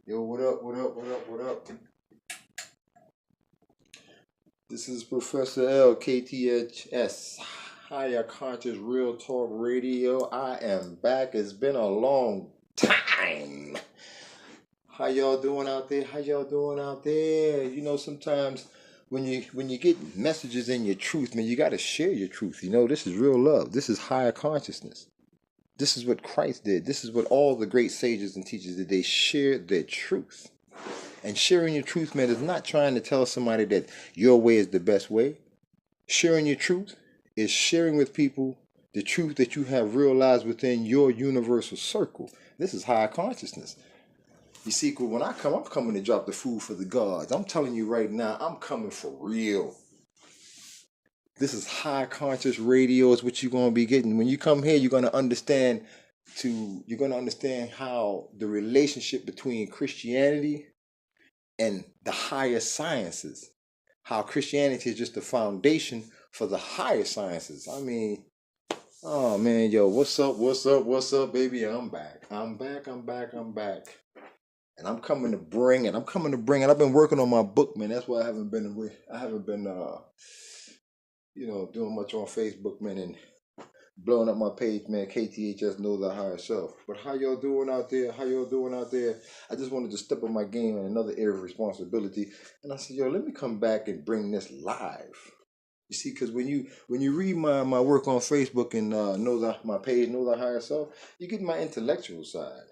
Yo, what up, what up, what up, what up? This is Professor L, KTHS, Higher Conscious Real Talk Radio. I am back. It's been a long time. How y'all doing out there? How y'all doing out there? You know, sometimes when you get messages in your truth, man, you got to share your truth. You know, this is real love. This is higher consciousness. This is what Christ did. This is what all the great sages and teachers did. They shared their truth. And sharing your truth, man, is not trying to tell somebody that your way is the best way. Sharing your truth is sharing with people the truth that you have realized within your universal circle. This is higher consciousness. You see, when I come, I'm coming to drop the food for the gods. I'm telling you right now, I'm coming for real. This is high conscious radio is what you're going to be getting. When you come here, you're going to understand how the relationship between Christianity and the higher sciences, how Christianity is just the foundation for the higher sciences. I mean, oh man, yo, what's up, baby? I'm back. And I'm coming to bring it. I've been working on my book, man. That's why I haven't been doing much on Facebook, man, and blowing up my page, man. KTHS knows the higher self. But how y'all doing out there? I just wanted to step up my game in another area of responsibility. And I said, yo, let me come back and bring this live. You see, because when you read my work on Facebook and my page, Know the Higher Self, you get my intellectual side.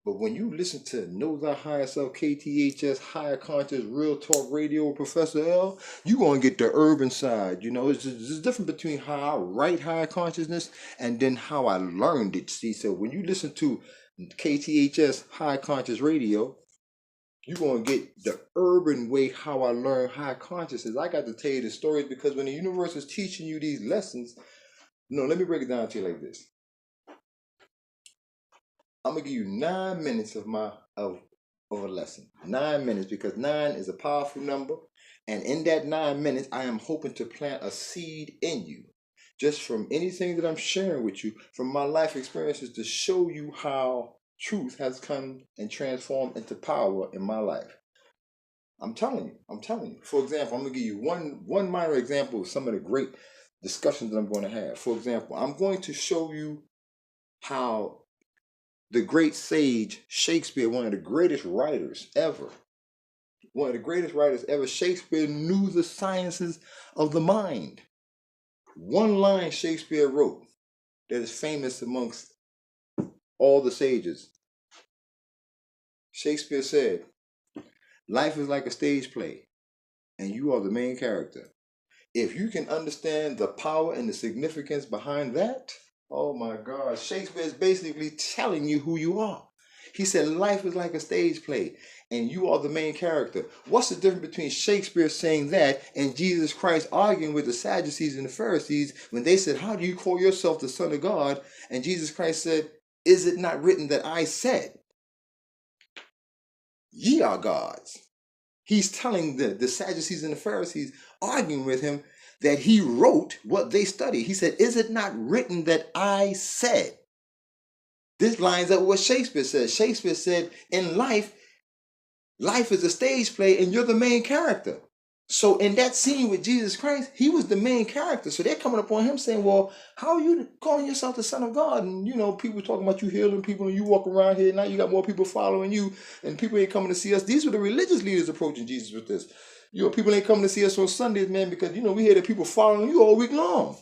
But when you listen to Know Thy Higher Self, KTHS, Higher Conscious, Real Talk Radio with Professor L, you're going to get the urban side. You know, it's different between how I write higher consciousness and then how I learned it. See, so when you listen to KTHS, Higher Conscious Radio, you're going to get the urban way how I learned higher consciousness. I got to tell you the stories because when the universe is teaching you these lessons, let me break it down to you like this. I'm gonna give you 9 minutes of a lesson. 9 minutes, because 9 is a powerful number, and in that 9 minutes, I am hoping to plant a seed in you, just from anything that I'm sharing with you, from my life experiences, to show you how truth has come and transformed into power in my life. I'm telling you. For example, I'm gonna give you one minor example of some of the great discussions that I'm going to have. For example, I'm going to show you how the great sage Shakespeare, one of the greatest writers ever, Shakespeare knew the sciences of the mind. One line Shakespeare wrote that is famous amongst all the sages. Shakespeare said, "Life is like a stage play, and you are the main character. If you can understand the power and the significance behind that, oh my God, Shakespeare is basically telling you who you are. He said, life is like a stage play, and you are the main character. What's the difference between Shakespeare saying that and Jesus Christ arguing with the Sadducees and the Pharisees when they said, how do you call yourself the Son of God? And Jesus Christ said, is it not written that I said, ye are gods? He's telling the Sadducees and the Pharisees, arguing with him, that he wrote what they studied. He said, is it not written that I said? This lines up with what Shakespeare said. Shakespeare said, in life is a stage play and you're the main character. So in that scene with Jesus Christ, he was the main character. So they're coming upon him saying, well, how are you calling yourself the Son of God? And, people talking about you healing people and you walk around here. Now you got more people following you and people ain't coming to see us. These were the religious leaders approaching Jesus with this. People ain't coming to see us on Sundays, man, because, we hear that people following you all week long.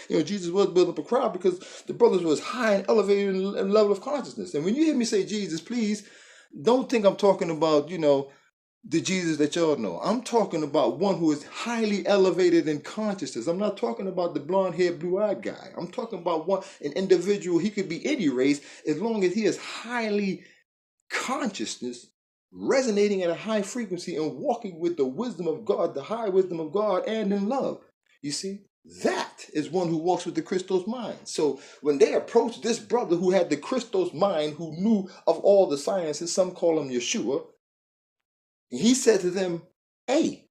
Jesus was building up a crowd because the brothers was high and elevated in level of consciousness. And when you hear me say Jesus, please don't think I'm talking about, the Jesus that y'all know. I'm talking about one who is highly elevated in consciousness. I'm not talking about the blonde-haired, blue-eyed guy. I'm talking about an individual. He could be any race as long as he is highly consciousness, resonating at a high frequency and walking with the wisdom of God, the high wisdom of God, and in love. You see? That is one who walks with the Christos mind. So when they approached this brother who had the Christos mind, who knew of all the sciences, some call him Yeshua, he said to them, hey,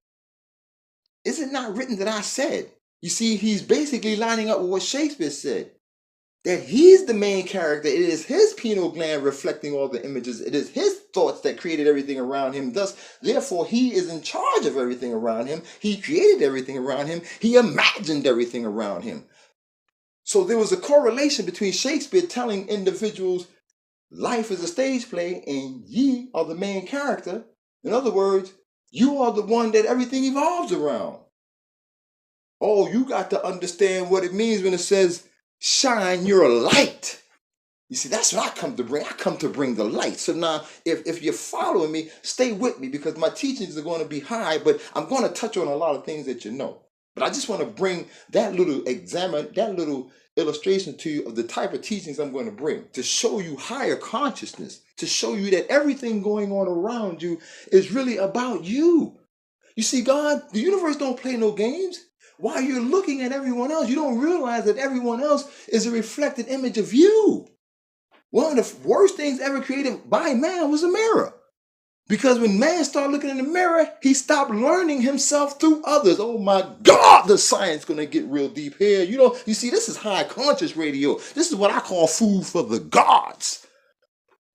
is it not written that I said? You see, he's basically lining up with what Shakespeare said. that he's the main character. It is his pineal gland reflecting all the images. It is his thoughts that created everything around him. Thus, therefore, he is in charge of everything around him. He created everything around him. He imagined everything around him. So there was a correlation between Shakespeare telling individuals life is a stage play and ye are the main character. In other words, you are the one that everything evolves around. Oh, you got to understand what it means when it says, shine your light. You see, that's what I come to bring. I come to bring the light. So now, if you're following me, stay with me because my teachings are going to be high, but I'm going to touch on a lot of things that you know. But I just want to bring that little illustration to you of the type of teachings I'm going to bring to show you higher consciousness, to show you that everything going on around you is really about you. You see, God, the universe don't play no games. While you're looking at everyone else, you don't realize that everyone else is a reflected image of you. One of the worst things ever created by man was a mirror. Because when man started looking in the mirror, he stopped learning himself through others. Oh my God, the science going to get real deep here. You see, this is high conscious radio. This is what I call food for the gods.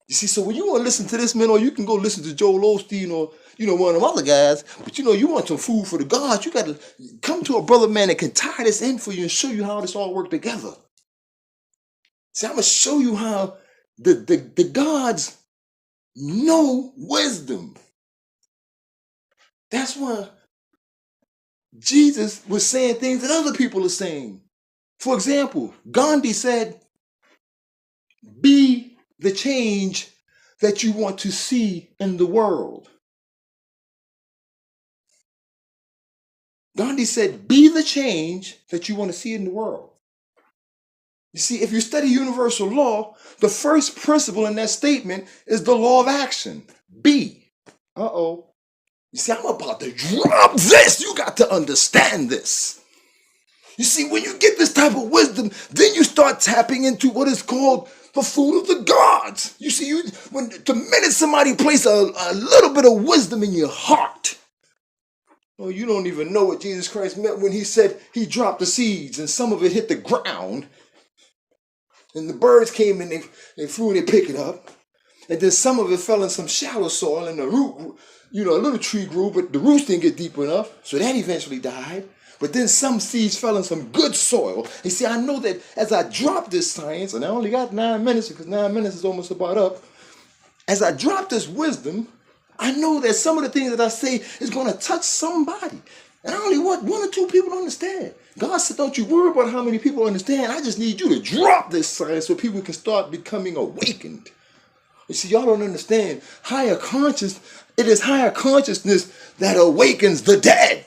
You see, so when you want to listen to this, man, or you can go listen to Joel Osteen or, one of them other guys, but you want some food for the gods, you got to come to a brother, man, that can tie this in for you and show you how this all works together. See, I'm going to show you how the gods know wisdom. That's why Jesus was saying things that other people are saying. For example, Gandhi said, be the change that you want to see in the world. Gandhi said, be the change that you want to see in the world. You see, if you study universal law, the first principle in that statement is the law of action. Be. Uh-oh. You see, I'm about to drop this. You got to understand this. You see, when you get this type of wisdom, then you start tapping into what is called the food of the gods. You see, the minute somebody places a little bit of wisdom in your heart, oh, you don't even know what Jesus Christ meant when he said he dropped the seeds and some of it hit the ground and the birds came and they flew and they picked it up. And then some of it fell in some shallow soil and the root, a little tree grew, but the roots didn't get deep enough. So that eventually died. But then some seeds fell in some good soil. You see, I know that as I drop this science, and I only got 9 minutes because 9 minutes is almost about up. As I drop this wisdom, I know that some of the things that I say is going to touch somebody. And I only want 1 or 2 people to understand. God said, don't you worry about how many people understand. I just need you to drop this science so people can start becoming awakened. You see, y'all don't understand. It is higher consciousness that awakens the dead.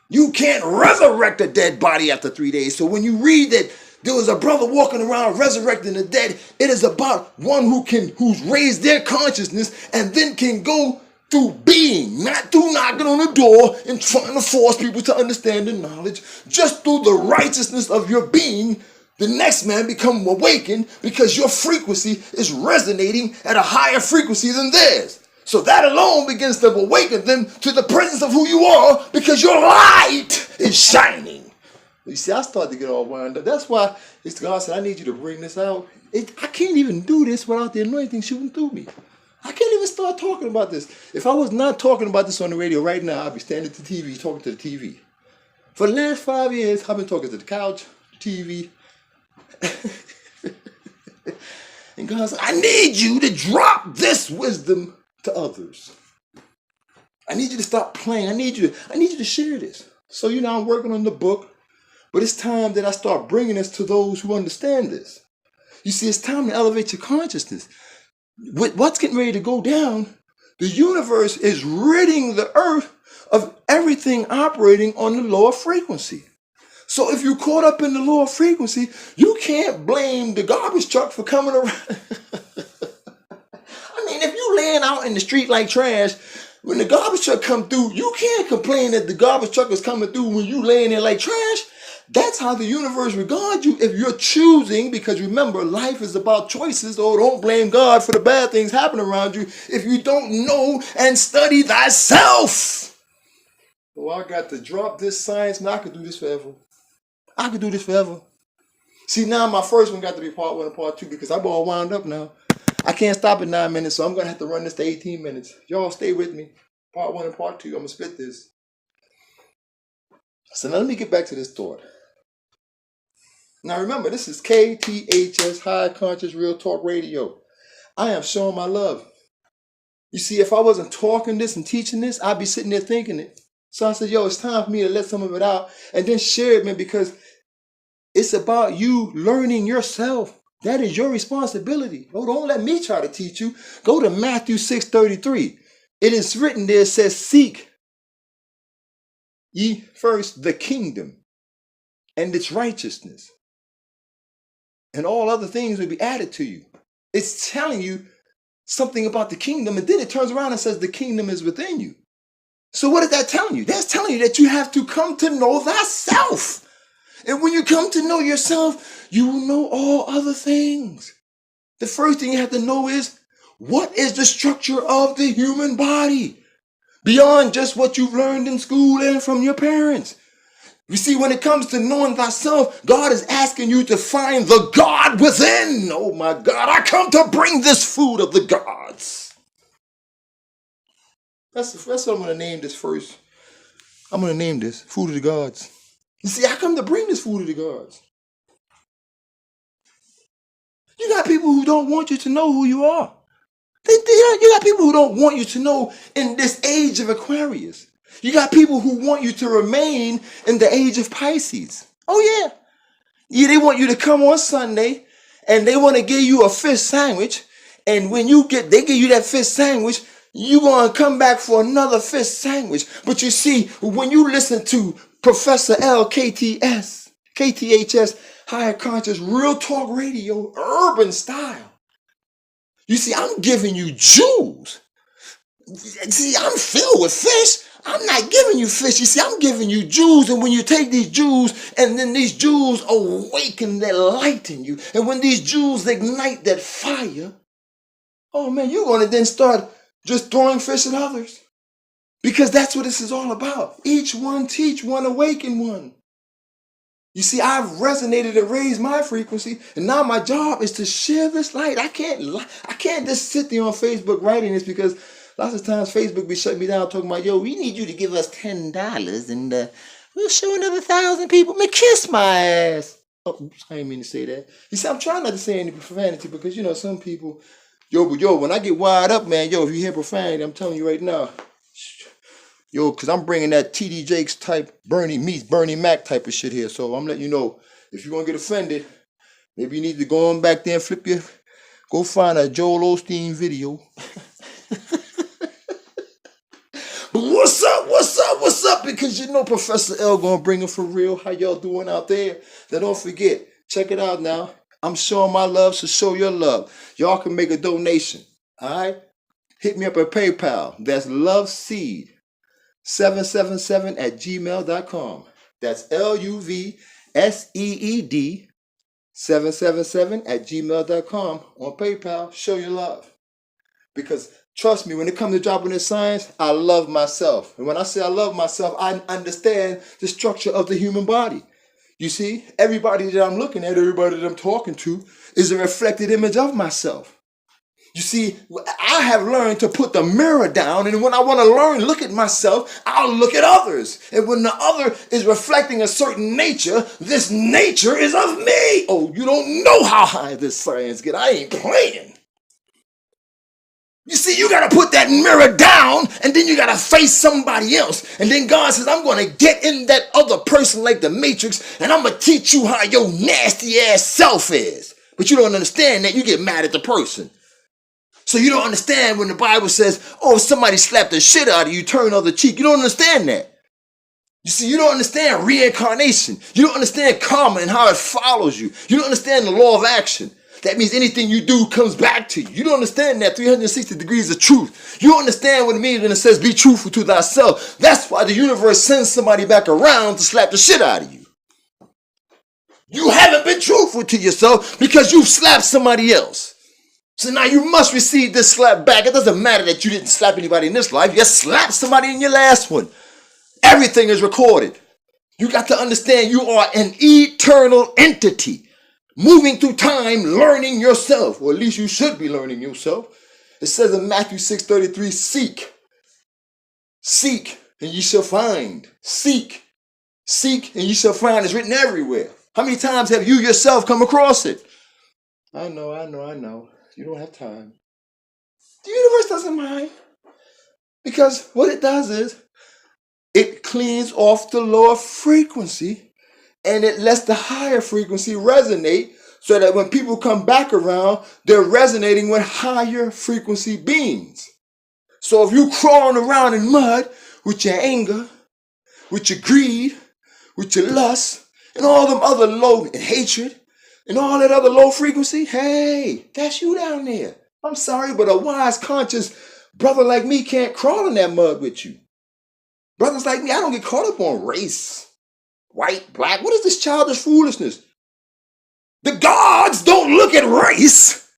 You can't resurrect a dead body after 3 days. So when you read that there was a brother walking around resurrecting the dead, it is about one who's raised their consciousness and then can go through being, not through knocking on the door and trying to force people to understand the knowledge. Just through the righteousness of your being, the next man become awakened because your frequency is resonating at a higher frequency than theirs. So that alone begins to awaken them to the presence of who you are because your light is shining. You see, I started to get all wound up. That's why God said, I need you to bring this out. I can't even do this without the anointing shooting through me. I can't even start talking about this. If I was not talking about this on the radio right now, I'd be standing at the TV talking to the TV. For the last 5 years, I've been talking to the couch, the TV. And God said, I need you to drop this wisdom to others. I need you to stop playing. I need you to share this. So, I'm working on the book, but it's time that I start bringing this to those who understand this. You see, it's time to elevate your consciousness. With what's getting ready to go down, the universe is ridding the earth of everything operating on the lower frequency. So if you're caught up in the lower frequency, you can't blame the garbage truck for coming around. I mean, if you laying out in the street like trash, when the garbage truck come through, you can't complain that the garbage truck is coming through when you laying there like trash. That's how the universe regards you if you're choosing, because remember, life is about choices. Oh, don't blame God for the bad things happening around you if you don't know and study thyself. Oh, I got to drop this science. Now I could do this forever. I could do this forever. See, now my first one got to be part 1 and part 2 because I'm all wound up now. I can't stop at 9 minutes, so I'm going to have to run this to 18 minutes. Y'all stay with me. Part 1 and part 2. I'm going to split this. So now let me get back to this thought. Now remember, this is KTHS, High Conscious Real Talk Radio. I am showing my love. You see, if I wasn't talking this and teaching this, I'd be sitting there thinking it. So I said, yo, it's time for me to let some of it out and then share it, man, because it's about you learning yourself. That is your responsibility. Oh, don't let me try to teach you. Go to Matthew 6:33. It is written there, it says, seek ye first the kingdom and its righteousness, and all other things will be added to you. It's telling you something about the kingdom, and then it turns around and says the kingdom is within you. So what is that telling you? That's telling you that you have to come to know thyself. And when you come to know yourself, you will know all other things. The first thing you have to know is, what is the structure of the human body? Beyond just what you've learned in school and from your parents. You see, when it comes to knowing thyself, God is asking you to find the God within. Oh my God, I come to bring this food of the gods. That's what I'm going to name this first. I'm going to name this Food of the Gods. You see, I come to bring this food of the gods. You got people who don't want you to know who you are. You got people who don't want you to know in this age of Aquarius. You got people who want you to remain in the age of Pisces. Oh yeah. Yeah, they want you to come on Sunday and they want to give you a fish sandwich. And when they give you that fish sandwich, you're going to come back for another fish sandwich. But you see, when you listen to Professor KTHS, Higher Conscious Real Talk Radio, urban style, you see, I'm giving you jewels. See, I'm filled with fish. I'm not giving you fish. You see, I'm giving you jewels. And when you take these jewels, and then these jewels awaken that light in you. And when these jewels ignite that fire, oh man, you're going to then start just throwing fish at others. Because that's what this is all about. Each one teach one, awaken one. You see, I've resonated and raised my frequency, and now my job is to share this light. I can't just sit there on Facebook writing this, because lots of times Facebook be shutting me down talking about, yo, we need you to give us $10 and we'll show another 1,000 people. Man, kiss my ass. Oh, oops, I didn't mean to say that. You see, I'm trying not to say any profanity because, you know, some people, when I get wired up, man, if you hear profanity, I'm telling you right now, because I'm bringing that TD Jakes type Bernie Mac type of shit here. So I'm letting you know, if you're going to get offended, maybe you need to go on back there and go find a Joel Osteen video. But what's up? Because you know Professor L going to bring it for real. How y'all doing out there? Now don't forget, check it out now. I'm showing my love, so show your love. Y'all can make a donation. All right? Hit me up at PayPal. That's loveseed 777@gmail.com. That's LUVSEED 777@gmail.com on PayPal. Show your love. Because trust me, when it comes to dropping this science, I love myself. And when I say I love myself, I understand the structure of the human body. You see, everybody that I'm looking at, everybody that I'm talking to is a reflected image of myself. You see, I have learned to put the mirror down, and when I want to look at myself, I'll look at others. And when the other is reflecting a certain nature, this nature is of me. Oh, you don't know how high this science gets. I ain't playing. You see, you got to put that mirror down, and then you got to face somebody else. And then God says, I'm going to get in that other person like the Matrix, and I'm going to teach you how your nasty ass self is. But you don't understand that. You get mad at the person. So you don't understand when the Bible says, oh, if somebody slapped the shit out of you, turn the other cheek. You don't understand that. You see, you don't understand reincarnation. You don't understand karma and how it follows you. You don't understand the law of action. That means anything you do comes back to you. You don't understand that 360 degrees of truth. You don't understand what it means when it says be truthful to thyself. That's why the universe sends somebody back around to slap the shit out of you. You haven't been truthful to yourself because you've slapped somebody else. So now you must receive this slap back. It doesn't matter that you didn't slap anybody in this life. You just slapped somebody in your last one. Everything is recorded. You got to understand you are an eternal entity. moving through time, learning yourself, or at least you should be learning yourself. It says in Matthew 6:33, seek, and ye shall find. Seek, and ye shall find. It's written everywhere. How many times have you yourself come across it? I know. You don't have time. The universe doesn't mind. Because what it does is, it cleans off the lower frequency and it lets the higher frequency resonate so that when people come back around, they're resonating with higher frequency beings. So if you're crawling around in mud with your anger, with your greed, with your lust, and all them other low, and hatred, and all that other low frequency, hey, that's you down there. I'm sorry, but a wise, conscious brother like me can't crawl in that mud with you. Brothers like me, I don't get caught up on race, white, black. What is this childish foolishness? The gods don't look at race.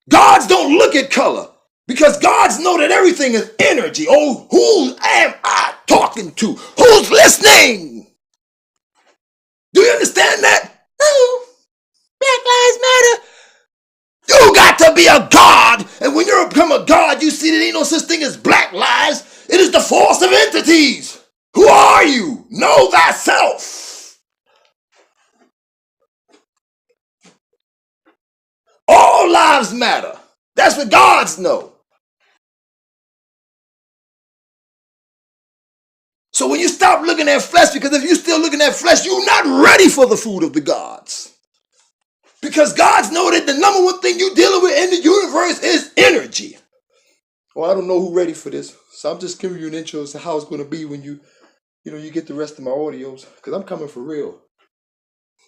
Gods don't look at color. Because gods know that everything is energy. Oh, who am I talking to? Who's listening? Do you understand that? No. Black Lives Matter. You got to be a god. And when you become a god, you see that ain't no such thing as black lives. It is the force of entities. Who are you? Know thyself. All lives matter. That's what gods know. So when you stop looking at flesh, because if you're still looking at flesh, you're not ready for the food of the gods. Because gods know that the number one thing you're dealing with in the universe is energy. Well, I don't know who's ready for this. So I'm just giving you an intro as to how it's going to be when you get the rest of my audios. Because I'm coming for real.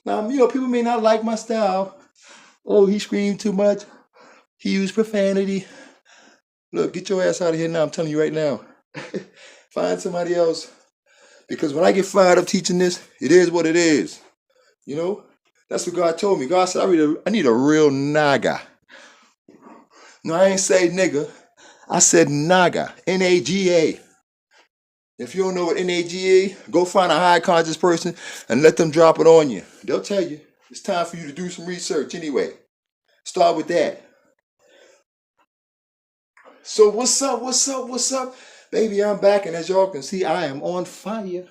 Now, people may not like my style. Oh, he screamed too much. He used profanity. Look, get your ass out of here now. I'm telling you right now. Find somebody else. Because when I get fired up teaching this, it is what it is. That's what God told me. God said, I need a real naga. No, I ain't say nigga. I said naga. N-A-G-A. If you don't know what N-A-G-A, go find a high conscious person and let them drop it on you. They'll tell you. It's time for you to do some research anyway. Start with that. So what's up? Baby, I'm back, and as y'all can see, I am on fire.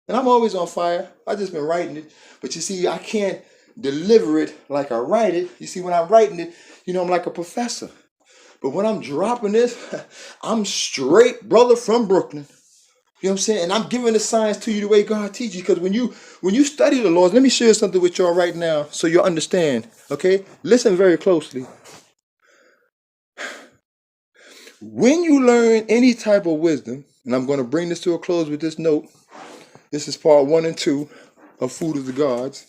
And I'm always on fire. I just been writing it. But you see, I can't deliver it like I write it. You see, when I'm writing it, I'm like a professor. But when I'm dropping this, I'm straight brother from Brooklyn. You know what I'm saying? And I'm giving the science to you the way God teaches. Because when you study the laws, let me share something with y'all right now so you'll understand. Okay? Listen very closely. When you learn any type of wisdom, and I'm going to bring this to a close with this note. This is part 1 and 2 of Food of the Gods.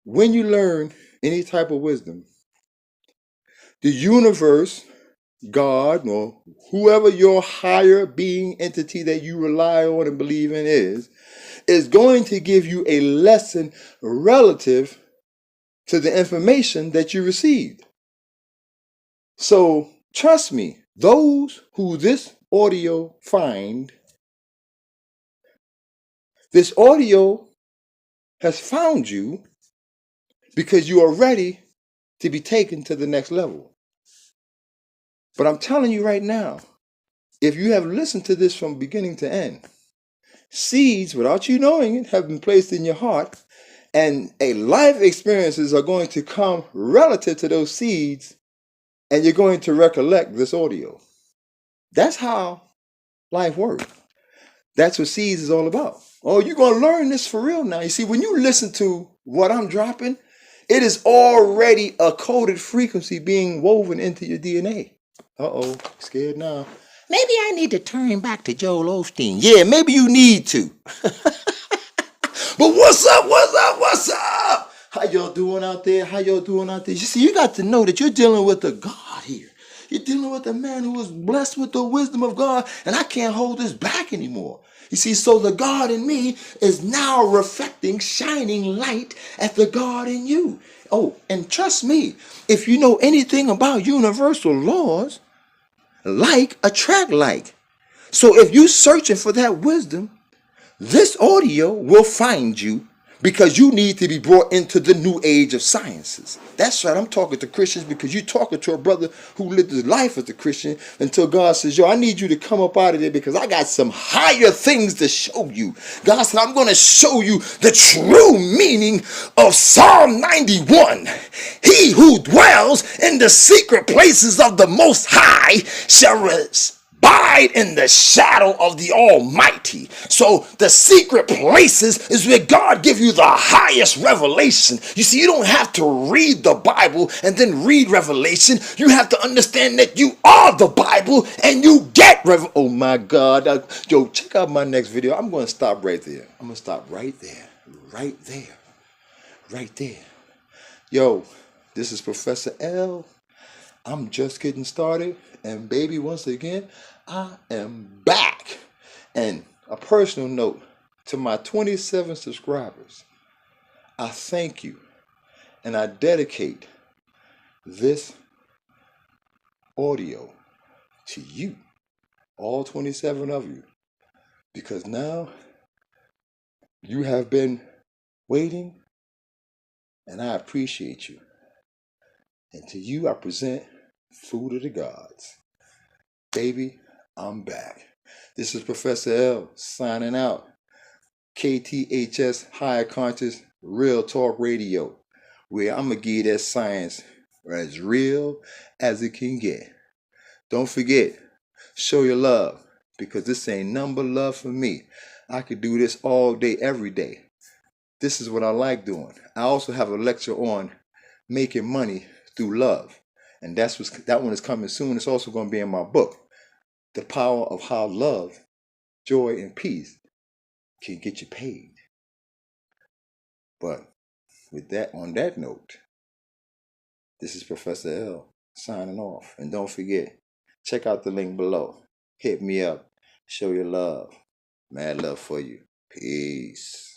When you learn any type of wisdom, the universe, God, or whoever your higher being entity that you rely on and believe in is going to give you a lesson relative to the information that you received. So trust me, those who this audio find, this audio has found you because you are ready to be taken to the next level. But I'm telling you right now, if you have listened to this from beginning to end, seeds, without you knowing it, have been placed in your heart, and life experiences are going to come relative to those seeds, and you're going to recollect this audio. That's how life works. That's what seeds is all about. Oh, you're going to learn this for real now. You see, when you listen to what I'm dropping, it is already a coded frequency being woven into your DNA. Uh-oh, scared now. Maybe I need to turn back to Joel Osteen. Yeah, maybe you need to. But what's up? How y'all doing out there? You see, you got to know that you're dealing with a God here. You're dealing with a man who is blessed with the wisdom of God, and I can't hold this back anymore. You see, so the God in me is now reflecting, shining light at the God in you. Oh, and trust me, if you know anything about universal laws, like attract like. So if you're searching for that wisdom, this audio will find you because you need to be brought into the new age of sciences. That's right, I'm talking to Christians because you're talking to a brother who lived his life as a Christian until God says, yo, I need you to come up out of there because I got some higher things to show you. God said, I'm going to show you the true meaning of Psalm 91. He who dwells in the secret places of the Most High shall abide in the shadow of the Almighty. So the secret places is where God gives you the highest revelation. You see, you don't have to read the Bible and then read Revelation. You have to understand that you are the Bible and you get oh my God. Yo, check out my next video. I'm going to stop right there. I'm going to stop right there. Right there. Right there. Yo, this is Professor L. I'm just getting started. And baby, once again, I am back. And a personal note to my 27 subscribers, I thank you and I dedicate this audio to you, all 27 of you, because now you have been waiting and I appreciate you. And to you, I present food of the gods. Baby, I'm back. This is Professor L signing out. KTHS Higher Conscious Real Talk Radio, where I'm going to give you that science as real as it can get. Don't forget, show your love, because this ain't number love for me. I could do this all day, every day. This is what I like doing. I also have a lecture on making money through love. And that one is coming soon. It's also going to be in my book, The Power of How Love, Joy, and Peace can get you paid. But with that, on that note, this is Professor L signing off. And don't forget, check out the link below. Hit me up. Show your love. Mad love for you. Peace.